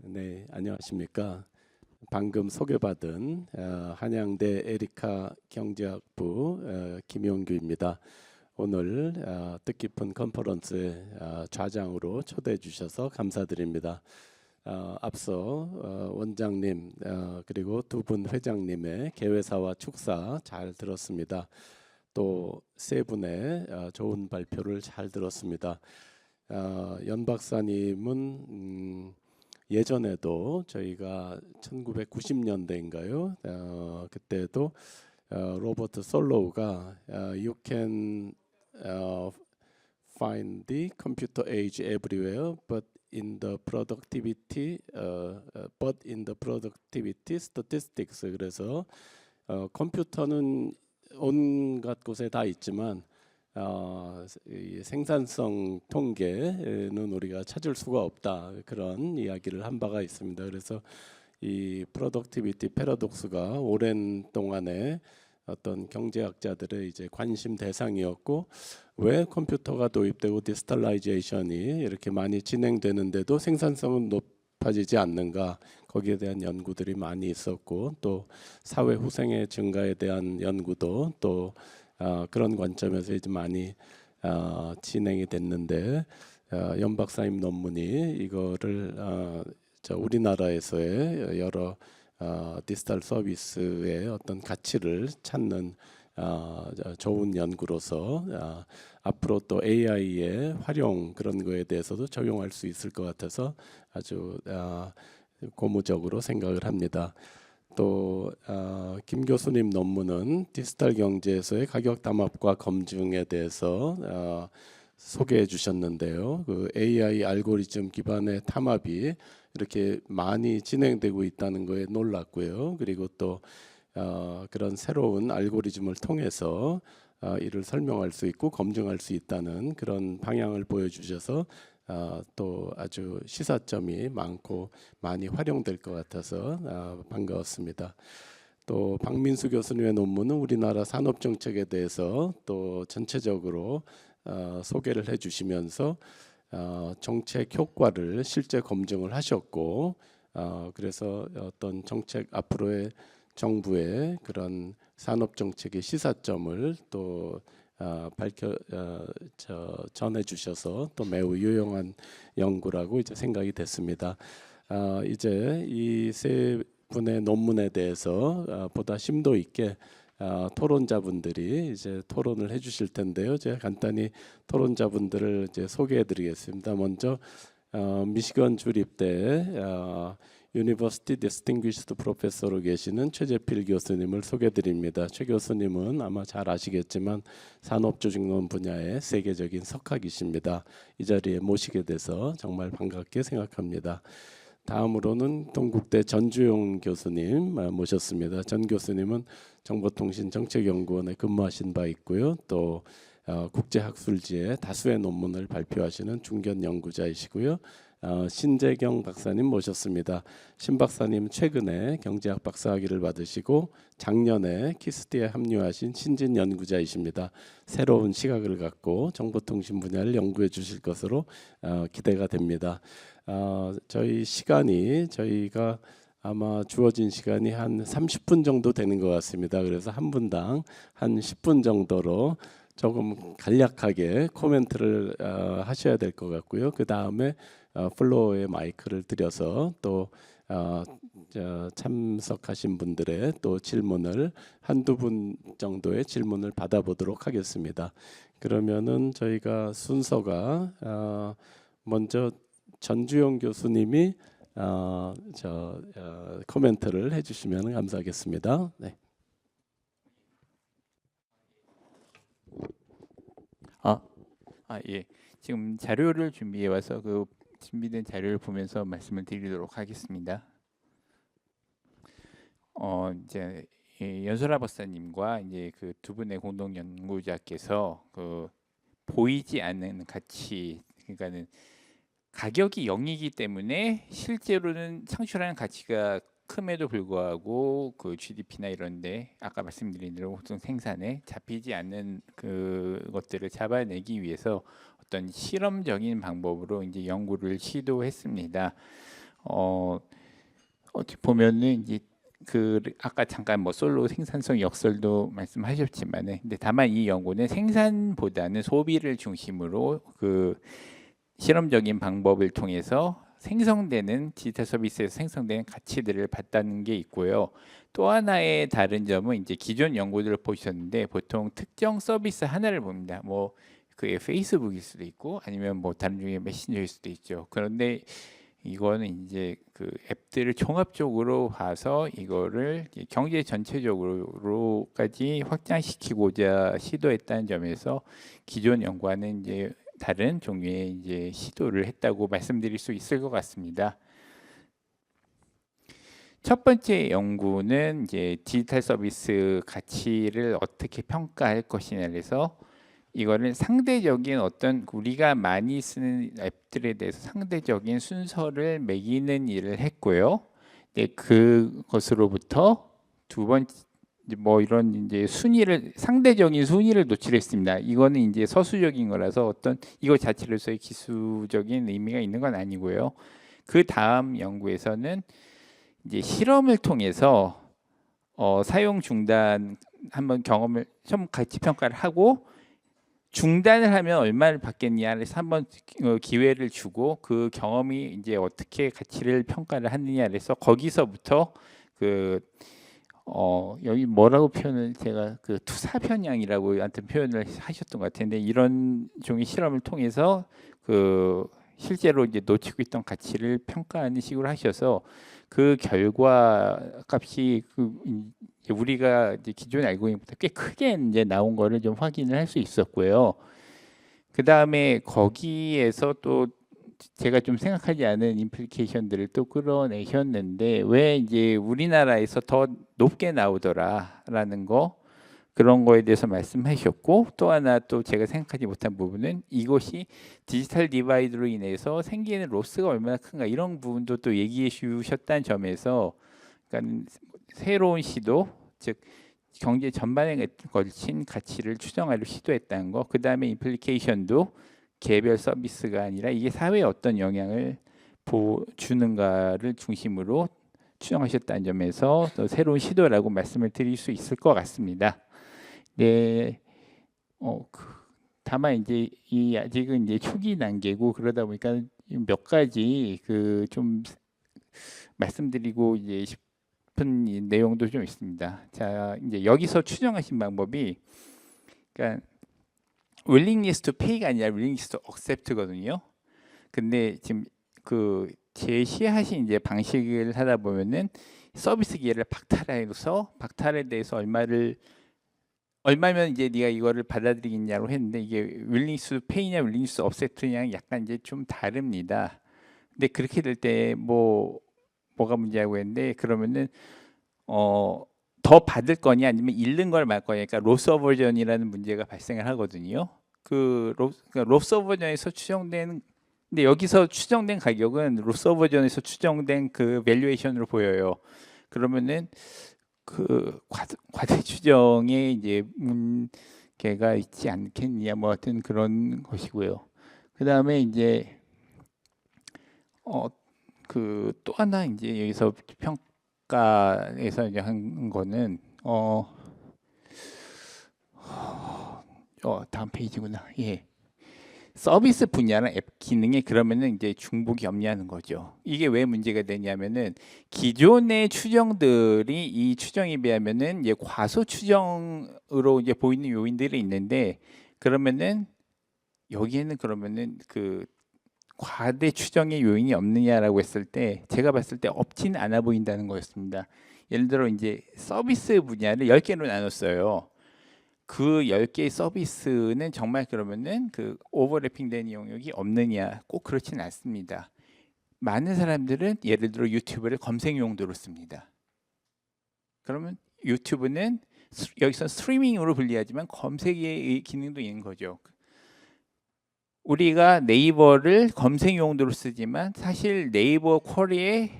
네, 안녕하십니까. 방금 소개받은 한양대 에리카 경제학부 김용규입니다. 오늘 뜻깊은 컨퍼런스에 좌장으로 초대해 주셔서 감사드립니다. 앞서 원장님 그리고 두 분 회장님의 개회사와 축사 잘 들었습니다. 또 세 분의 좋은 발표를 잘 들었습니다. 연 박사님은 예전에도 저희가 1990년대인가요? 그때도 로버트 솔로우가 You can find the computer age everywhere, but in the productivity statistics. 그래서 컴퓨터는 온갖 곳에 다 있지만 이 생산성 통계는 우리가 찾을 수가 없다, 그런 이야기를 한 바가 있습니다. 그래서 이 프로덕티비티 패러독스가 오랜 동안에 어떤 경제학자들의 이제 관심 대상이었고, 왜 컴퓨터가 도입되고 디지털라이제이션이 이렇게 많이 진행되는데도 생산성은 높아지지 않는가, 거기에 대한 연구들이 많이 있었고, 또 사회 후생의 증가에 대한 연구도 또 그런 관점에서 이제 많이 진행이 됐는데, 연 박사님 논문이 이거를 우리나라에서의 여러 디지털 서비스의 어떤 가치를 찾는 좋은 연구로서 앞으로 또 AI의 활용, 그런 거에 대해서도 적용할 수 있을 것 같아서 아주 고무적으로 생각을 합니다. 또 김 교수님 논문은 디지털 경제에서의 가격 담합과 검증에 대해서 소개해 주셨는데요. 그 AI 알고리즘 기반의 탐합이 이렇게 많이 진행되고 있다는 거에 놀랐고요. 그리고 또 그런 새로운 알고리즘을 통해서 이를 설명할 수 있고 검증할 수 있다는 그런 방향을 보여주셔서 또 아주 시사점이 많고 많이 활용될 것 같아서 반가웠습니다. 또 박민수 교수님의 논문은 우리나라 산업 정책에 대해서 또 전체적으로 소개를 해주시면서 정책 효과를 실제 검증을 하셨고, 그래서 어떤 정책 앞으로의 정부의 그런 산업 정책의 시사점을 또 전해 주셔서 또 매우 유용한 연구라고 이제 생각이 됐습니다. 이제 이 세 분의 논문에 대해서 보다 심도 있게 토론자분들이 이제 토론을 해주실 텐데요. 제가 간단히 토론자분들을 이제 소개해드리겠습니다. 먼저 미시건 주립대 유니버시티 디스팅귀시드 프로페서로 계시는 최재필 교수님을 소개드립니다. 최 교수님은 아마 잘 아시겠지만 산업조직론 분야의 세계적인 석학이십니다. 이 자리에 모시게 돼서 정말 반갑게 생각합니다. 다음으로는 동국대 전주용 교수님 모셨습니다. 전 교수님은 정보통신정책연구원에 근무하신 바 있고요. 또 국제학술지에 다수의 논문을 발표하시는 중견 연구자이시고요. 신재경 박사님 모셨습니다. 신 박사님 최근에 경제학 박사학위를 받으시고 작년에 키스트에 합류하신 신진 연구자이십니다. 새로운 시각을 갖고 정보통신 분야를 연구해 주실 것으로 기대가 됩니다. 저희가 아마 주어진 시간이 한 30분 정도 되는 것 같습니다. 그래서 한 분당 한 10분 정도로 조금 간략하게 코멘트를 하셔야 될 것 같고요. 그 다음에 플로어에 마이크를 드려서 또 참석하신 분들의 또 질문을 한두 분 정도의 질문을 받아보도록 하겠습니다. 그러면은 저희가 순서가 먼저 전주영 교수님이 코멘트를 해주시면 감사하겠습니다. 네. 예. 지금 자료를 준비해 와서 그 준비된 자료를 보면서 말씀을 드리도록 하겠습니다. 이제 연설아 박사님과 이제 그 두 분의 공동 연구자께서 그 보이지 않는 가치, 그러니까는 가격이 0이기 때문에 실제로는 창출하는 가치가 큼에도 불구하고 그 GDP나 이런데 아까 말씀드린 대로 보통 생산에 잡히지 않는 그 것들을 잡아내기 위해서 어떤 실험적인 방법으로 이제 연구를 시도했습니다. 어떻게 보면은 이제 그 아까 잠깐 뭐 솔로 생산성 역설도 말씀하셨지만은 근데 다만 이 연구는 생산보다는 소비를 중심으로 그 실험적인 방법을 통해서 생성되는 디지털 서비스에서 생성되는 가치들을 봤다는 게 있고요. 또 하나의 다른 점은 이제 기존 연구들을 보셨는데 보통 특정 서비스 하나를 봅니다. 뭐 그게 페이스북일 수도 있고 아니면 뭐 다른 중에 메신저일 수도 있죠. 그런데 이거는 이제 그 앱들을 종합적으로 봐서 이거를 경제 전체적으로까지 확장시키고자 시도했다는 점에서 기존 연구와는 이제 다른 종류의 이제 시도를 했다고 말씀드릴 수 있을 것 같습니다. 첫 번째 연구는 이제 디지털 서비스 가치를 어떻게 평가할 것이냐 그래서 이거를 상대적인 어떤 우리가 많이 쓰는 앱들에 대해서 상대적인 순서를 매기는 일을 했고요. 네, 그것으로부터 두 번째 뭐 이런 이제 순위를 상대적인 순위를 도출했습니다. 이거는 이제 서술적인 거라서 어떤 이거 자체로서의 기술적인 의미가 있는 건 아니고요. 그 다음 연구에서는 이제 실험을 통해서 사용 중단 한번 경험을 좀 가치 평가를 하고 중단을 하면 얼마를 받겠냐를 한번 기회를 주고 그 경험이 이제 어떻게 가치를 평가를 하느냐 그래서 거기서부터 그 여기 뭐라고 표현을 제가 그 투사 편향이라고 하여튼 표현을 하셨던 것 같은데 이런 종의 실험을 통해서 그 실제로 이제 놓치고 있던 가치를 평가하는 식으로 하셔서 그 결과 값이 그 우리가 이제 기존에 알고 있는 것보다 꽤 크게 이제 나온 거를 좀 확인을 할 수 있었고요. 그 다음에 거기에서 또 제가 좀 생각하지 않은 임플리케이션들을 또 끌어내셨는데 왜 이제 우리나라에서 더 높게 나오더라라는 거 그런 거에 대해서 말씀하셨고 또 하나 또 제가 생각하지 못한 부분은 이것이 디지털 디바이드로 인해서 생기는 로스가 얼마나 큰가 이런 부분도 또 얘기해 주셨다는 점에서 그러니까 새로운 시도 즉 경제 전반에 걸친 가치를 추정하려 시도했다는 거 그 다음에 임플리케이션도 개별 서비스가 아니라 이게 사회에 어떤 영향을 주는가를 중심으로 추정하셨다는 점에서 또 새로운 시도라고 말씀을 드릴 수 있을 것 같습니다. 네, 다만 이제 이 아직은 이제 초기 단계고 그러다 보니까 몇 가지 그 좀 말씀드리고 이제 싶은 이 내용도 좀 있습니다. 자, 이제 여기서 추정하신 방법이 그러니까 willingness to pay가 아니라 willingness to accept거든요. 근데 지금 그 제시하신 이제 방식을 하다 보면은 서비스 기회를 박탈해서 박탈에 대해서 얼마면 이제 네가 이거를 받아들이겠냐고 했는데 이게 willingness to pay냐 willingness to accept냐 약간 이제 좀 다릅니다. 근데 그렇게 될 때 뭐가 문제라고 했는데 그러면은 더 받을 거냐 아니면 잃는 걸 말 거냐 그러니까 로스 어버전이라는 문제가 발생을 하거든요. 그러니까 로스 어버전에서 추정된 근데 여기서 추정된 가격은 로스 어버전에서 추정된 그 밸류에이션으로 보여요. 그러면은 그 과대 추정에 이제 문제가 있지 않겠냐 뭐 하여튼 그런 것이고요. 그 다음에 이제 그 또 하나 이제 여기서 평가에서 이제 한 거는 다음 페이지구나. 예. 서비스 분야나 앱 기능에 그러면은 이제 중복이 없냐는 거죠. 이게 왜 문제가 되냐면은 기존의 추정들이 이 추정에 비하면은 이제 과소 추정으로 이제 보이는 요인들이 있는데 그러면은 여기에는 그러면은 그 과대 추정의 요인이 없느냐라고 했을 때 제가 봤을 때 없지는 않아 보인다는 거였습니다. 예를 들어 이제 서비스 분야를 10개로 나눴어요. 그 10개의 서비스는 정말 그러면은 그 오버래핑 된 영역이 없느냐 꼭 그렇지는 않습니다. 많은 사람들은 예를 들어 유튜브를 검색 용도로 씁니다. 그러면 유튜브는 여기서 스트리밍으로 분리하지만 검색의 기능도 있는 거죠. 우리가 네이버를 검색 용도로 쓰지만 사실 네이버 쿼리의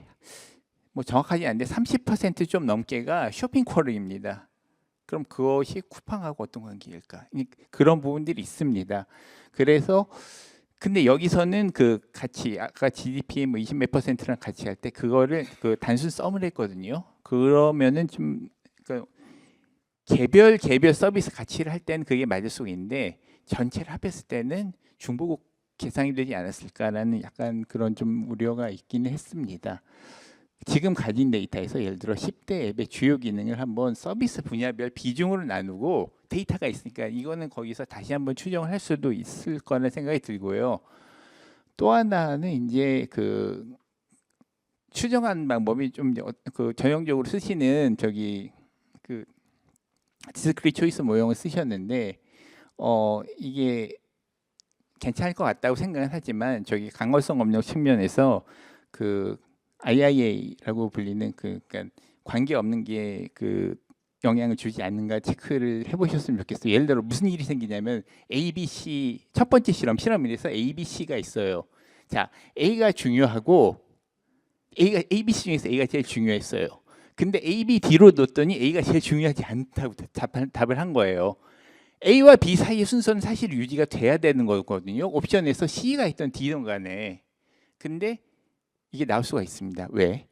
뭐 정확하지 않은데 30%좀 넘게가 쇼핑 쿼리입니다. 그럼 그것이 쿠팡하고 어떤 관계일까? 그런 부분들이 있습니다. 그래서 근데 여기서는 그 같이 아까 GDP 뭐 20 몇 퍼센트랑 같이 할 때 그거를 그 단순 썸을 했거든요. 그러면은 좀 그 개별 서비스 가치를 할 때는 그게 맞을 수가 있는데 전체를 합했을 때는 중보국 계상이 되지 않았을까라는 약간 그런 좀 우려가 있기는 했습니다. 지금 가진 데이터에서 예를 들어 10대 앱의 주요 기능을 한번 서비스 분야별 비중으로 나누고 데이터가 있으니까 이거는 거기서 다시 한번 추정을 할 수도 있을 거라는 생각이 들고요. 또 하나는 이제 그 추정한 방법이 좀 그 전형적으로 쓰시는 저기 그 디스크릿 초이스 모형을 쓰셨는데 이게 괜찮을 것 같다고 생각은 하지만 저기 강월성 업력 측면에서 그 IIA라고 불리는 그러니까 관계 없는 게 그 영향을 주지 않는가 체크를 해보셨으면 좋겠어요. 예를 들어 무슨 일이 생기냐면 ABC 첫 번째 실험에서 ABC가 있어요. 자, A가 중요하고 ABC 중에서 A가 제일 중요했어요. 근데 A, B, D로 뒀더니 A가 제일 중요하지 않다고 답을 한 거예요. A와 B 사이의 순서는 사실 유지가 돼야 되는 거거든요. 옵션에서 C가 있던 D든 간에. 근데 이게 나올 수가 있습니다. 왜?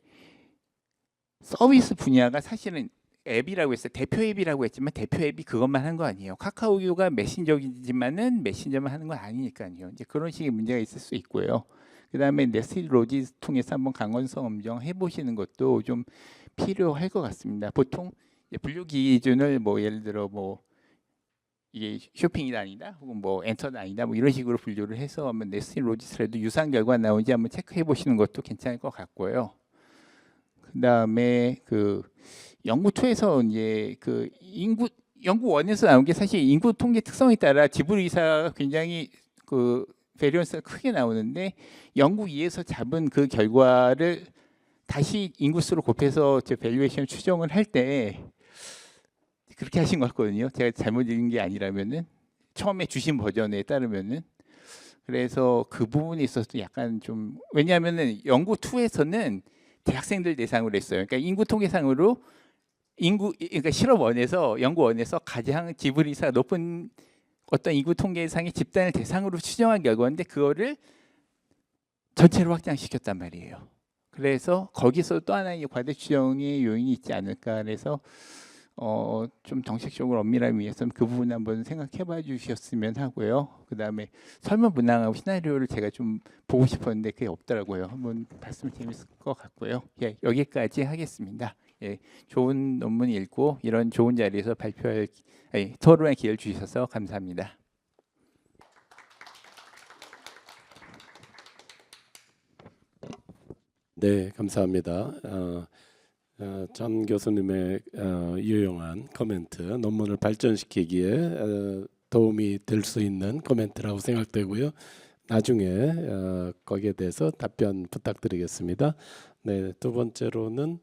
서비스 분야가 사실은 앱이라고 했어요. 대표 앱이라고 했지만 대표 앱이 그것만 하는 거 아니에요. 카카오유가 메신저이지만은 메신저만 하는 건 아니니까요. 이제 그런 식의 문제가 있을 수 있고요. 그다음에 네스티드 로지 통해서 한번 강원성 엄정 해보시는 것도 좀 필요할 것 같습니다. 보통 분류 기준을 뭐 예를 들어 뭐 이게 쇼핑이다 아니다 혹은 뭐 엔터다 아니다 뭐 이런 식으로 분류를 해서 한번 네스티 로지스라도 유사한 결과 나오는지 한번 체크해 보시는 것도 괜찮을 것 같고요. 그다음에 그 연구 2에서 이제 그 연구 1에서 나온 게 사실 인구 통계 특성에 따라 지불 의사가 굉장히 그 베리언스가 크게 나오는데 연구 2에서 잡은 그 결과를 다시 인구수로 곱해서 제 밸류에이션 추정을 할 때 그렇게 하신 것 같거든요. 제가 잘못 읽은 게 아니라면은 처음에 주신 버전에 따르면은 그래서 그 부분에 있어서 약간 좀 왜냐하면은 연구 2에서는 대학생들 대상으로 했어요. 그러니까 인구 통계상으로 그러니까 실험 1에서 연구 1에서 가장 지불 이사가 높은 어떤 인구 통계상의 집단을 대상으로 추정한 결과인데 그거를 전체로 확장시켰단 말이에요. 그래서 거기서 또 하나의 과대 추정의 요인이 있지 않을까 그래서 좀 정책적으로 엄밀함을 위해서는 그 부분 한번 생각해봐 주셨으면 하고요. 그다음에 설문 문항하고 시나리오를 제가 좀 보고 싶었는데 그게 없더라고요. 한번 봤으면 재밌을 것 같고요. 예, 여기까지 하겠습니다. 예, 좋은 논문 읽고 이런 좋은 자리에서 토론할 기회를 주셔서 감사합니다. 네, 감사합니다. 전 교수님의 유용한 코멘트, 논문을 발전시키기에 도움이 될 수 있는 코멘트라고 생각되고요. 나중에 거기에 대해서 답변 부탁드리겠습니다. 네, 두 번째로는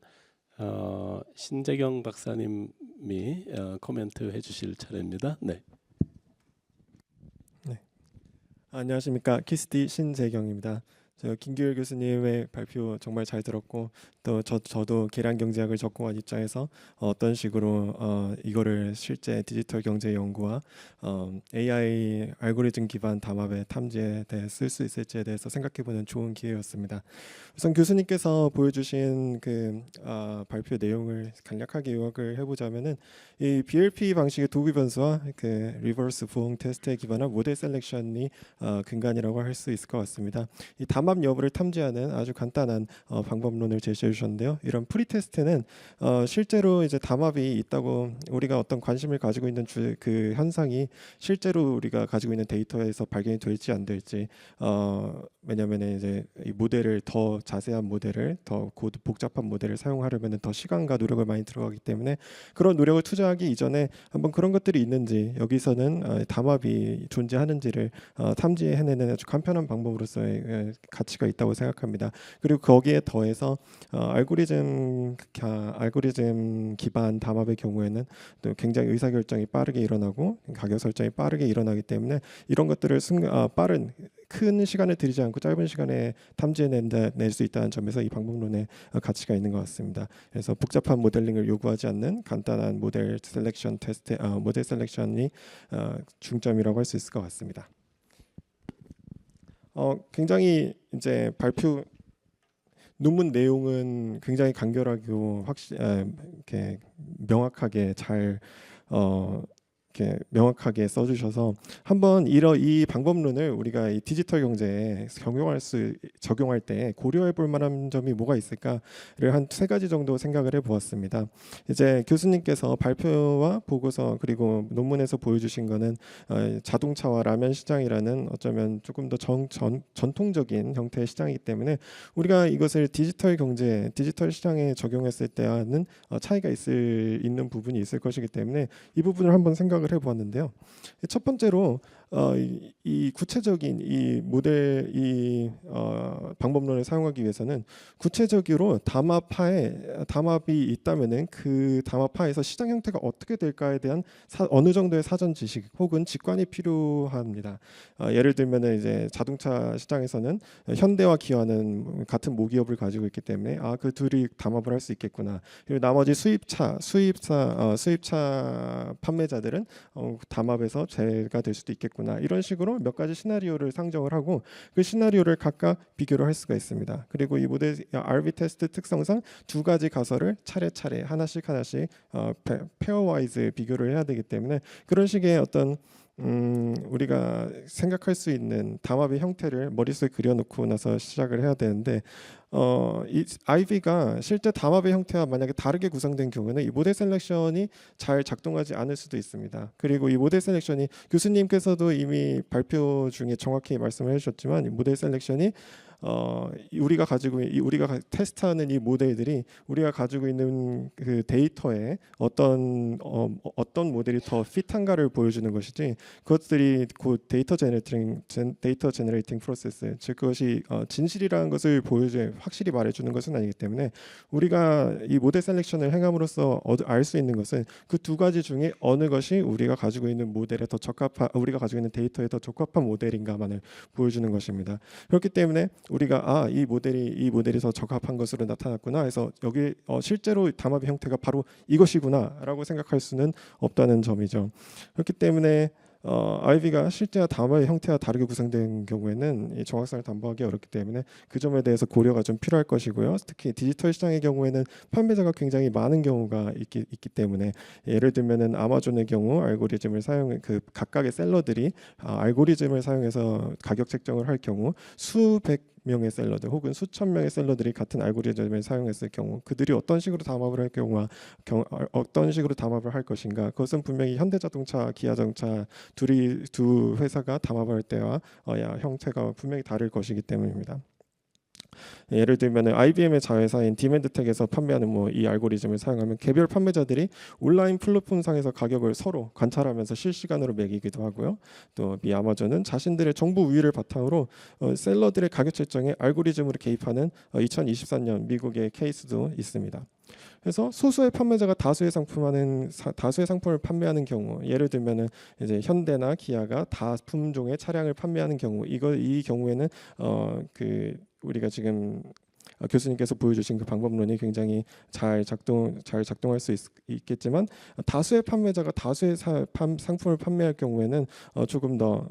신재경 박사님이 코멘트 해주실 차례입니다. 네. 네. 안녕하십니까. 키스디 신재경입니다. 저 김규일 교수님의 발표 정말 잘 들었고 또 저도 계량 경제학을 전공한 입장에서 어떤 식으로 이거를 실제 디지털 경제 연구와 AI 알고리즘 기반 담합의 탐지에 대해 쓸 수 있을지에 대해서 생각해보는 좋은 기회였습니다. 우선 교수님께서 보여주신 그 발표 내용을 간략하게 요약을 해보자면은 이 BLP 방식의 도구 변수와 그 리버스 부응 테스트에 기반한 모델 셀렉션이 근간이라고 할 수 있을 것 같습니다. 이 담합 여부를 탐지하는 아주 간단한 방법론을 제시해 주셨는데요. 이런 프리테스트는 실제로 이제 담합이 있다고 우리가 어떤 관심을 가지고 있는 그 현상이 실제로 우리가 가지고 있는 데이터에서 발견이 될지 안 될지 왜냐하면 이제 이 모델을 더 자세한 모델을 더 복잡한 모델을 사용하려면 더 시간과 노력을 많이 들어가기 때문에 그런 노력을 투자하기 이전에 한번 그런 것들이 있는지 여기서는 담합이 존재하는지를 탐지해내는 아주 간편한 방법으로서의 가치가 있다고 생각합니다. 그리고 거기에 더해서 알고리즘 기반 담합의 경우에는 또 굉장히 의사결정이 빠르게 일어나고 가격 설정이 빠르게 일어나기 때문에 이런 것들을 빠른 큰 시간을 들이지 않고 짧은 시간에 탐지해낼 수 있다는 점에서 이 방법론에 가치가 있는 것 같습니다. 그래서 복잡한 모델링을 요구하지 않는 간단한 모델 셀렉션이 중점이라고 할 수 있을 것 같습니다. 굉장히 이제 발표 논문 내용은 굉장히 간결하고 이렇게 명확하게 잘 이렇게 명확하게 써주셔서 한번 이 방법론을 우리가 이 디지털 경제에 적용할 때 고려해 볼 만한 점이 뭐가 있을까를 한 3가지 정도 생각을 해보았습니다. 이제 교수님께서 발표와 보고서 그리고 논문에서 보여주신 거는 자동차와 라면 시장이라는 어쩌면 조금 더 전통적인 형태의 시장이기 때문에 우리가 이것을 디지털 경제, 디지털 시장에 적용했을 때와는 차이가 있는 부분이 있을 것이기 때문에 이 부분을 한번 생각을 해보았는데요. 첫 번째로 이 구체적인 이 모델 방법론을 사용하기 위해서는 구체적으로 담합이 있다면은 그 담합하에서 시장 형태가 어떻게 될까에 대한 어느 정도의 사전 지식 혹은 직관이 필요합니다. 예를 들면은 이제 자동차 시장에서는 현대와 기아는 같은 모기업을 가지고 있기 때문에 그 둘이 담합을 할 수 있겠구나. 그리고 나머지 수입차 판매자들은 담합에서 제외가 될 수도 있겠구나. 이런 식으로 몇 가지 시나리오를 상정을 하고 그 시나리오를 각각 비교를 할 수가 있습니다. 그리고 이 모델 RV 테스트 특성상 2가지 가설을 차례차례 하나씩 페어와이즈 비교를 해야 되기 때문에 그런 식의 어떤 우리가 생각할 수 있는 담합의 형태를 머릿속에 그려놓고 나서 시작을 해야 되는데 이 IV가 실제 담합의 형태와 만약에 다르게 구성된 경우는 이 모델 셀렉션이 잘 작동하지 않을 수도 있습니다. 그리고 이 모델 셀렉션이 교수님께서도 이미 발표 중에 정확히 말씀을 해주셨지만 이 모델 셀렉션이 우리가 테스트하는 이 모델들이 우리가 가지고 있는 그 데이터에 어떤 모델이 더 핏한가를 보여주는 것이지 그것들이 그 데이터 제너레이팅 프로세스 즉 그것이 진실이라는 것을 확실히 말해주는 것은 아니기 때문에 우리가 이 모델 셀렉션을 행함으로써 알 수 있는 것은 그 2가지 중에 어느 것이 우리가 가지고 있는 우리가 가지고 있는 데이터에 더 적합한 모델인가만을 보여주는 것입니다. 그렇기 때문에 우리가 이 모델이 더 적합한 것으로 나타났구나 해서 여기 실제로 담합의 형태가 바로 이것이구나라고 생각할 수는 없다는 점이죠. 그렇기 때문에 IV가 실제와 담합의 형태와 다르게 구성된 경우에는 이 정확성을 담보하기 어렵기 때문에 그 점에 대해서 고려가 좀 필요할 것이고요. 특히 디지털 시장의 경우에는 판매자가 굉장히 많은 경우가 있기 때문에 예를 들면은 아마존의 경우 각각의 셀러들이 알고리즘을 사용해서 가격 책정을 할 경우 수백 명의 셀러들 혹은 수천 명의 셀러들이 같은 알고리즘을 사용했을 경우 그들이 어떤 식으로 담합을 할 경우와 어떤 식으로 담합을 할 것인가 그것은 분명히 현대자동차, 기아자동차 두 회사가 담합할 때와 형태가 분명히 다를 것이기 때문입니다. 예를 들면 IBM의 자회사인 디맨드텍에서 판매하는 이 알고리즘을 사용하면 개별 판매자들이 온라인 플랫폼상에서 가격을 서로 관찰하면서 실시간으로 매기기도 하고요. 또 이 아마존은 자신들의 정보 우위를 바탕으로 셀러들의 가격 책정에 알고리즘으로 개입하는 2024년 미국의 케이스도 있습니다. 그래서 소수의 판매자가 다수의 상품을 판매하는 경우, 예를 들면은 이제 현대나 기아가 다품종의 차량을 판매하는 경우, 이 경우에는 우리가 지금 교수님께서 보여주신 그 방법론이 굉장히 잘 작동할 수 있겠지만 다수의 판매자가 다수의 상품을 판매할 경우에는 조금 더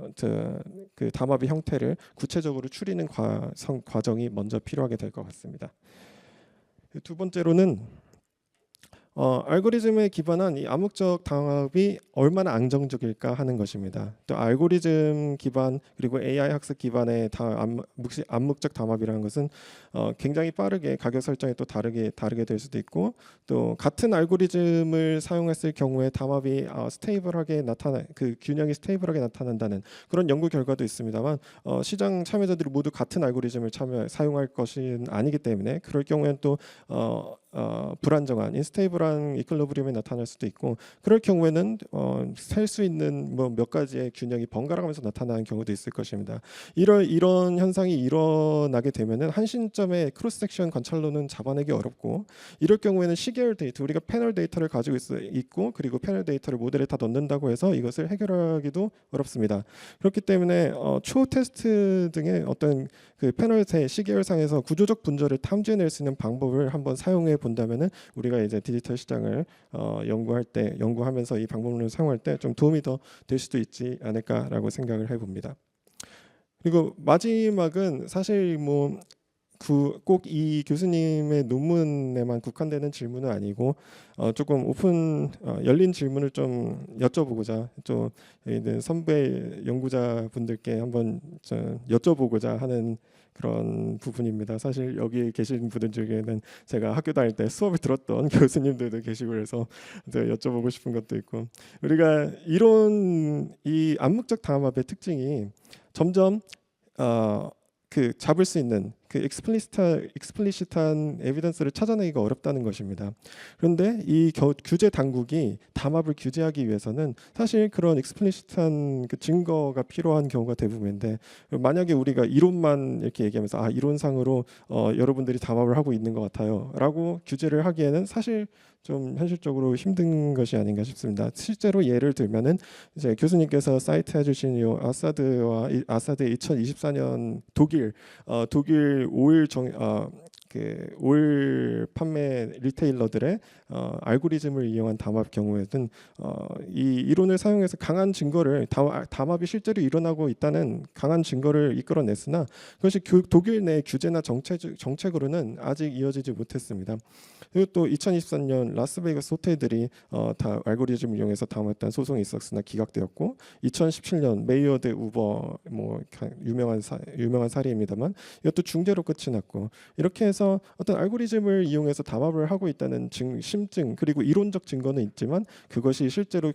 그 담합의 형태를 구체적으로 추리는 과정이 먼저 필요하게 될 것 같습니다. 두 번째로는 알고리즘에 기반한 이 암묵적 담합이 얼마나 안정적일까 하는 것입니다. 또 알고리즘 기반 그리고 AI 학습 기반의 암묵적 담합이라는 것은 굉장히 빠르게 가격 설정이 또 다르게 될 수도 있고 또 같은 알고리즘을 사용했을 경우에 담합이 그 균형이 스테이블하게 나타난다는 그런 연구 결과도 있습니다만 시장 참여자들이 모두 같은 알고리즘을 사용할 것은 아니기 때문에 그럴 경우에는 또 불안정한 인스테이블한 이퀄리브리움이 나타날 수도 있고 그럴 경우에는 셀 수 있는 몇 가지의 균형이 번갈아가면서 나타나는 경우도 있을 것입니다. 이런 현상이 일어나게 되면은 한 시점에 크로스 섹션 관찰로는 잡아내기 어렵고 이럴 경우에는 시계열 데이터 우리가 패널 데이터를 가지고 있고 그리고 패널 데이터를 모델에 다 넣는다고 해서 이것을 해결하기도 어렵습니다. 그렇기 때문에 초 테스트 등의 어떤 그 패널의 시계열상에서 구조적 분절을 탐지해낼 수 있는 방법을 한번 사용해 본다면은 우리가 이제 디지털 시장을 연구하면서 이 방법론을 사용할 때 좀 도움이 더 될 수도 있지 않을까라고 생각을 해봅니다. 그리고 마지막은 사실 뭐 꼭 이 교수님의 논문에만 국한되는 질문은 아니고 조금 열린 질문을 좀 여쭤보고자 좀 있는 선배 연구자분들께 한번 좀 여쭤보고자 하는 그런 부분입니다. 사실 여기 계신 분들 중에는 제가 학교 다닐 때 수업을 들었던 교수님들도 계시고 그래서 여쭤보고 싶은 것도 있고, 우리가 이 암묵적 담합의 특징이 점점 잡을 수 있는 익스플리시트한 에비던스를 찾아내기가 어렵다는 것입니다. 그런데 이 규제 당국이 담합을 규제하기 위해서는 사실 그런 익스플리시트한 증거가 필요한 경우가 대부분인데, 만약에 우리가 이론만 이렇게 얘기하면서 이론상으로 여러분들이 담합을 하고 있는 것 같아요라고 규제를 하기에는 사실 좀 현실적으로 힘든 것이 아닌가 싶습니다. 실제로 예를 들면은 이제 교수님께서 사이트 해주신 이 아사드의 2024년 독일 오일 판매 리테일러들의 알고리즘을 이용한 담합 경우에는 이 이론을 사용해서 강한 증거를 담합이 실제로 일어나고 있다는 강한 증거를 이끌어냈으나 그것이 독일 내 규제나 정책으로는 아직 이어지지 못했습니다. 그리고 또 2023년 라스베이거스 호텔들이 다 알고리즘을 이용해서 담합했다는 소송이 있었으나 기각되었고, 2017년 메이어 대 우버 뭐 유명한 사례입니다만 이것도 중재로 끝이 났고, 이렇게 해서 어떤 알고리즘을 이용해서 담합을 하고 있다는 심증 그리고 이론적 증거는 있지만 그것이 실제로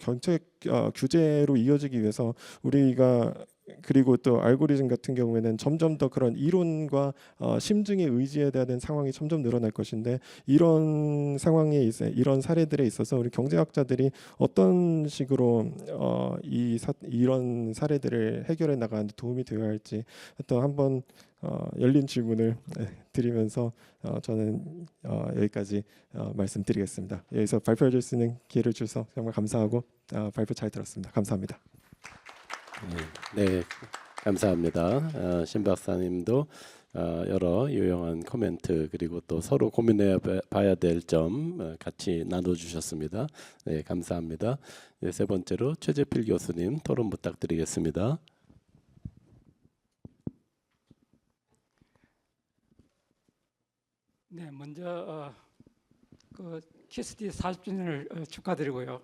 규제로 이어지기 위해서 우리가 그리고 또 알고리즘 같은 경우에는 점점 더 그런 이론과 심증에 의지해야 되는 상황이 점점 늘어날 것인데, 이런 이런 사례들에 있어서 우리 경제학자들이 어떤 식으로 이런 사례들을 해결해 나가는데 도움이 되어야 할지 또 한번 열린 질문을 드리면서 저는 여기까지 말씀드리겠습니다. 여기서 발표해 줄 수 있는 기회를 주셔서 정말 감사하고 발표 잘 들었습니다. 감사합니다. 네, 감사합니다. 신 박사님도 여러 유용한 코멘트 그리고 또 서로 고민해 봐야 될 점 같이 나눠주셨습니다. 네, 감사합니다. 네, 세 번째로 최재필 교수님 토론 부탁드리겠습니다. 네, 먼저 그 키스디 40주년을 축하드리고요.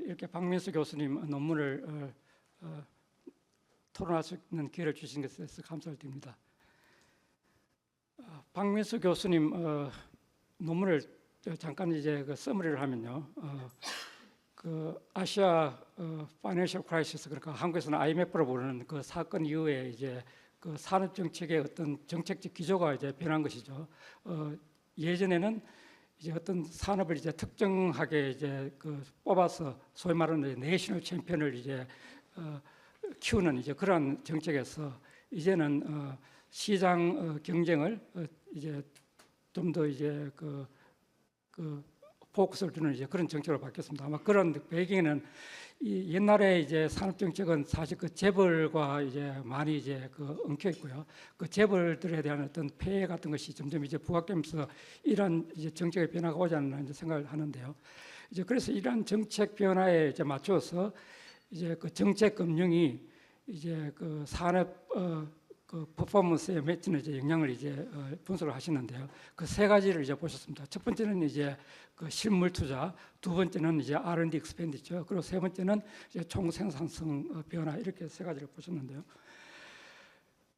이렇게 박민수 교수님 논문을 토론할 수 있는 기회를 주신 것에 대해서 감사를 드립니다. 박민수 교수님 논문을 잠깐 이제 그 서머리를 하면요, 그 아시아 파이낸셜 크라이시스, 그러니까 한국에서는 IMF로 부르는 그 사건 이후에 이제 그 산업 정책의 어떤 정책적 기조가 이제 변한 것이죠. 예전에는 이제 어떤 산업을 이제 특정하게 이제 그 뽑아서 소위 말하는 내셔널 챔피언을 이제 키우는 이제 그러한 정책에서 이제는 시장 경쟁을 이제 좀 더 이제 그 포커스를 두는 이제 그런 정책으로 바뀌었습니다. 아마 그런 배경에는 이 옛날에 이제 산업 정책은 사실 그 재벌과 이제 많이 이제 그 엉켜 있고요. 그 재벌들에 대한 어떤 폐해 같은 것이 점점 이제 부각되면서 이러한 이제 정책의 변화가 오지 않나 이제 생각을 하는데요. 이제 그래서 이러한 정책 변화에 이제 맞춰서 이제 그 정책 금융이 이제 그 산업 그 퍼포먼스에 맺히는 이제 영향을 이제 분석을 하시는데요. 그 세 가지를 이제 보셨습니다. 첫 번째는 이제 그 실물 투자, 두 번째는 이제 R&D 익스펜디처, 그리고 세 번째는 이제 총 생산성 변화, 이렇게 세 가지를 보셨는데요.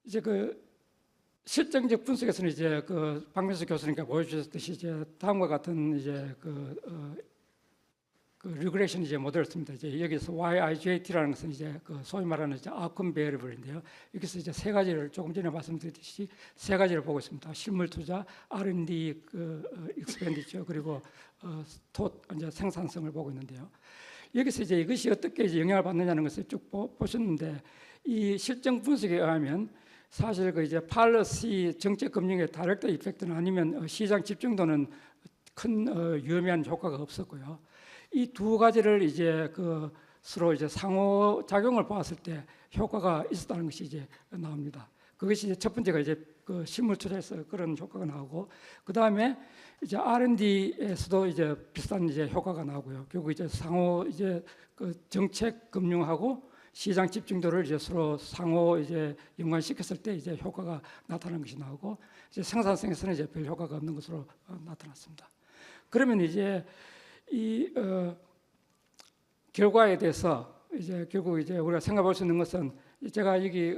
이제 그 실정적 분석에서는 이제 그 박민수 교수님께 보여주셨듯이 이제 다음과 같은 이제 그 리그레이션 이제 모델을 씁니다. 이제 여기서 YIJT라는 것은 이제 그 소위 말하는 이제 outcome variable인데요. 여기서 이제 세 가지를 조금 전에 말씀드렸듯이 세 가지를 보고 있습니다. 실물 투자, R&D expenditure, 그리고 이제 생산성을 보고 있는데요. 여기서 이제 이것이 어떻게 이제 영향을 받느냐는 것을 쭉 보셨는데, 이 실정 분석에 의하면 사실 그 이제 팔러시 정책 금융의 다이렉트 이펙트는 아니면 시장 집중도는 큰 유의미한 효과가 없었고요. 이 두 가지를 이제 그 서로 이제 상호 작용을 보았을 때 효과가 있었다는 것이 이제 나옵니다. 그것이 이제 첫 번째가 이제 그 실물 투자에서 그런 효과가 나오고, 그 다음에 이제 R&D에서도 이제 비슷한 이제 효과가 나오고요. 결국 이제 상호 이제 그 정책 금융하고 시장 집중도를 이제 서로 상호 이제 연관시켰을 때 이제 효과가 나타나는 것이 나오고 이제 생산성에서는 이제 별 효과가 없는 것으로 나타났습니다. 그러면 이제 이 결과에 대해서 이제 결국 이제 우리가 생각할 수 있는 것은 제가 여기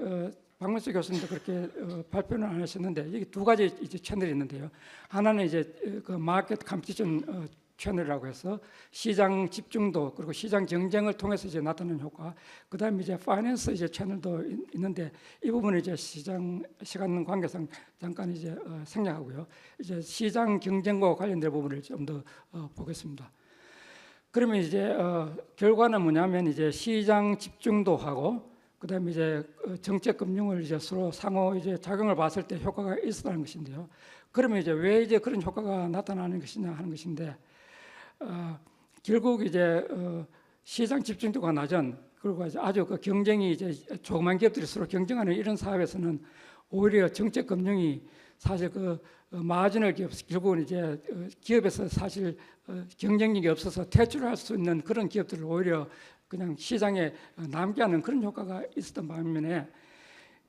박문수 교수님도 그렇게 발표는 안 하셨는데 여기 두 가지 이제 채널이 있는데요. 하나는 이제 그 마켓 컴피티션 채널이라고 해서 시장 집중도 그리고 시장 경쟁을 통해서 이제 나타나는 효과. 그다음에 이제 파이낸스 이제 채널도 있는데 이 부분은 이제 시간 관계상 잠깐 이제 생략하고요. 이제 시장 경쟁과 관련된 부분을 좀 더 보겠습니다. 그러면 이제 결과는 뭐냐면 이제 시장 집중도하고 그다음에 이제 정책 금융을 이제 서로 상호 이제 작용을 봤을 때 효과가 있었다는 것인데요. 그러면 이제 왜 이제 그런 효과가 나타나는 것이냐 하는 것인데 결국 이제 시장 집중도가 낮은 그리고 아주 그 경쟁이 이제 조그만 기업들이 서로 경쟁하는 이런 사업에서는 오히려 정책 금융이 사실 그 마진을 결국은 이제 기업에서 사실 경쟁력이 없어서 퇴출할 수 있는 그런 기업들을 오히려 그냥 시장에 남게 하는 그런 효과가 있었던 반면에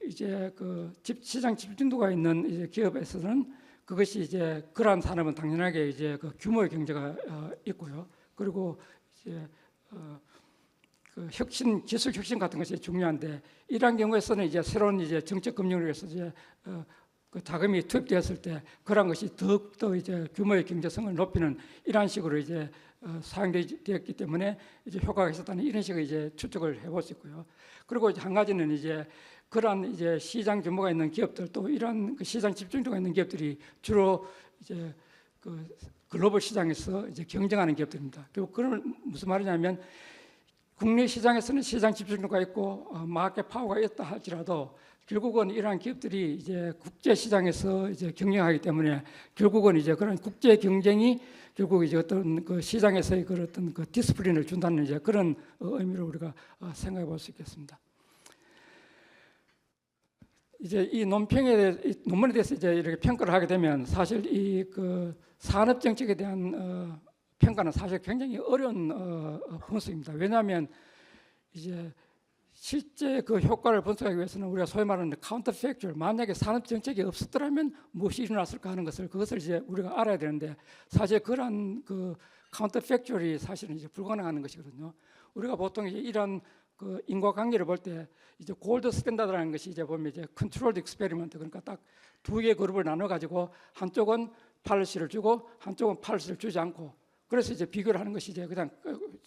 이제 그 시장 집중도가 있는 이제 기업에서는 그것이 이제 그러한 산업은 당연하게 이제 그 규모의 경제가 있고요. 그리고 이제 그 혁신, 기술 혁신 같은 것이 중요한데 이러한 경우에서는 이제 새로운 이제 정책 금융을 위해서 이제 그 자금이 투입되었을 때 그러한 것이 더욱더 이제 규모의 경제성을 높이는 이러한 식으로 이제 사용되었기 때문에 이제 효과가 있었다는 이런 식의 이제 추측을 해볼 수 있고요. 그리고 이제 한 가지는 이제 그러한 이제 시장 규모가 있는 기업들 또 이런 그 시장 집중도가 있는 기업들이 주로 이제 그 글로벌 시장에서 이제 경쟁하는 기업들입니다. 그리고 그런 무슨 말이냐면 국내 시장에서는 시장 집중도가 있고 마켓 파워가 있다 할지라도 결국은 이러한 기업들이 이제 국제 시장에서 이제 경쟁하기 때문에 결국은 이제 그런 국제 경쟁이 결국 이제 어떤 그 시장에서의 그런 어떤 그 디스플린을 준다는 이제 그런 의미로 우리가 생각해 볼 수 있겠습니다. 이제 이 논문에 대해서 이제 이렇게 평가를 하게 되면 사실 이 그 산업 정책에 대한 평가는 사실 굉장히 어려운 분석입니다. 왜냐하면 이제 실제 그 효과를 분석하기 위해서는 우리가 소위 말하는 카운터 팩tor, 만약에 산업 정책이 없었더라면 무엇이 일어났을까 하는 그것을 이제 우리가 알아야 되는데 사실 그런 그 카운터 팩tor이 사실은 이제 불가능한 것이거든요. 우리가 보통 이제 이런 그 인과관계를 볼 때 이제 골드 스탠다드라는 것이 이제 보면 이제 컨트롤드 익스페리먼트 그러니까 딱 두 개의 그룹을 나눠 가지고 한쪽은 팔러시를 주고 한쪽은 팔러시를 주지 않고 그래서 이제 비교를 하는 것이 이제 그냥